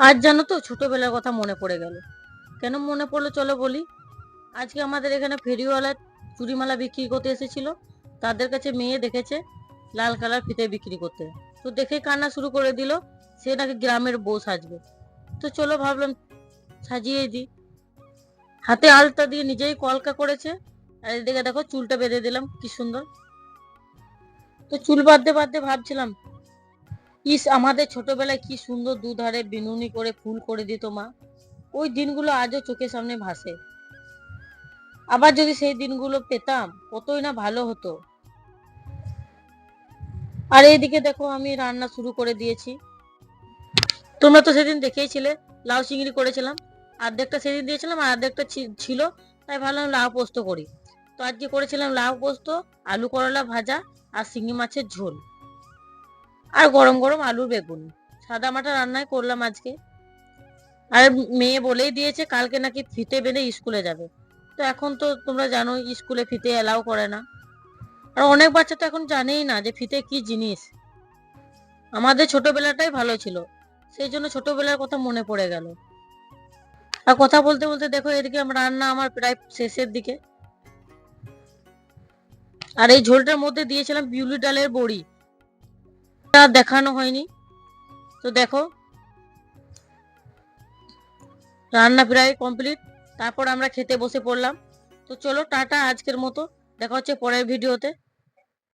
আজ জানো তো ছোটবেলার কথা মনে পড়ে গেল। কেন মনে পড়লো চলো বলি। আজকে আমাদের এখানে ফেরিওয়ালা চুড়িমালা বিক্রি করতে এসেছিল। তাদের কাছে মেয়ে দেখেছে লাল কালার ফিতে বিক্রি করতে। তো দেখে কান্না শুরু করে দিল, সে নাকি গ্রামের বউ সাজবে। তো চলো ভাবলাম সাজিয়ে দিই। হাতে আলতা দিয়ে নিজেই কলকা করেছে, আর এদিকে দেখো চুলটা বেঁধে দিলাম কি সুন্দর। তো চুল বাঁধতে বাঁধতে ভাবছিলাম, ইস আমাদের ছোটবেলায় কি সুন্দর দুধারে বিনুনি করে ফুল করে দিত মা। ওই দিনগুলো আজও চোখের সামনে ভাসে। আবার যদি সেই দিনগুলো পেতাম কতই না ভালো হতো। আর এইদিকে দেখো আমি রান্না শুরু করে দিয়েছি। তোমরা তো সেদিন দেখেইছিলে লাউ চিংড়ি করেছিলাম। অর্ধেকটা সেদিন দিয়েছিলাম আর অর্ধেকটা ছিল, তাই ভাবলাম লাউ পোস্ত করি। তো আজকে করেছিলাম লাউ পোস্ত, আলু করলা ভাজা, আর শিঙি মাছের ঝোল, আর গরম গরম আলু বেগুন। সাদা মাটা রান্নাই করলাম আজকে। আর মেয়ে বলেই দিয়েছে কালকে নাকি ফিতে বেঁধে স্কুলে যাবে। তো এখন তো তোমরা জানো স্কুলে ফিতে এলাও করে না। আর অনেক বাচ্চা তো এখন জানেই না যে ফিতে কি জিনিস। আমাদের ছোটবেলাটাই ভালো ছিল, সেই জন্য ছোটবেলার কথা মনে পড়ে গেল। আর কথা বলতে বলতে দেখো এদিকে আমার রান্না আমার প্রায় শেষের দিকে। আর এই ঝোলটার মধ্যে দিয়েছিলাম বিউলি ডালের বড়ি, তা দেখানো হয়নি। তো দেখো রান্না প্রায় কমপ্লিট, তারপর আমরা খেতে বসে পড়লাম। তো চলো টাটা আজকের মতো, দেখা হচ্ছে পরের ভিডিওতে।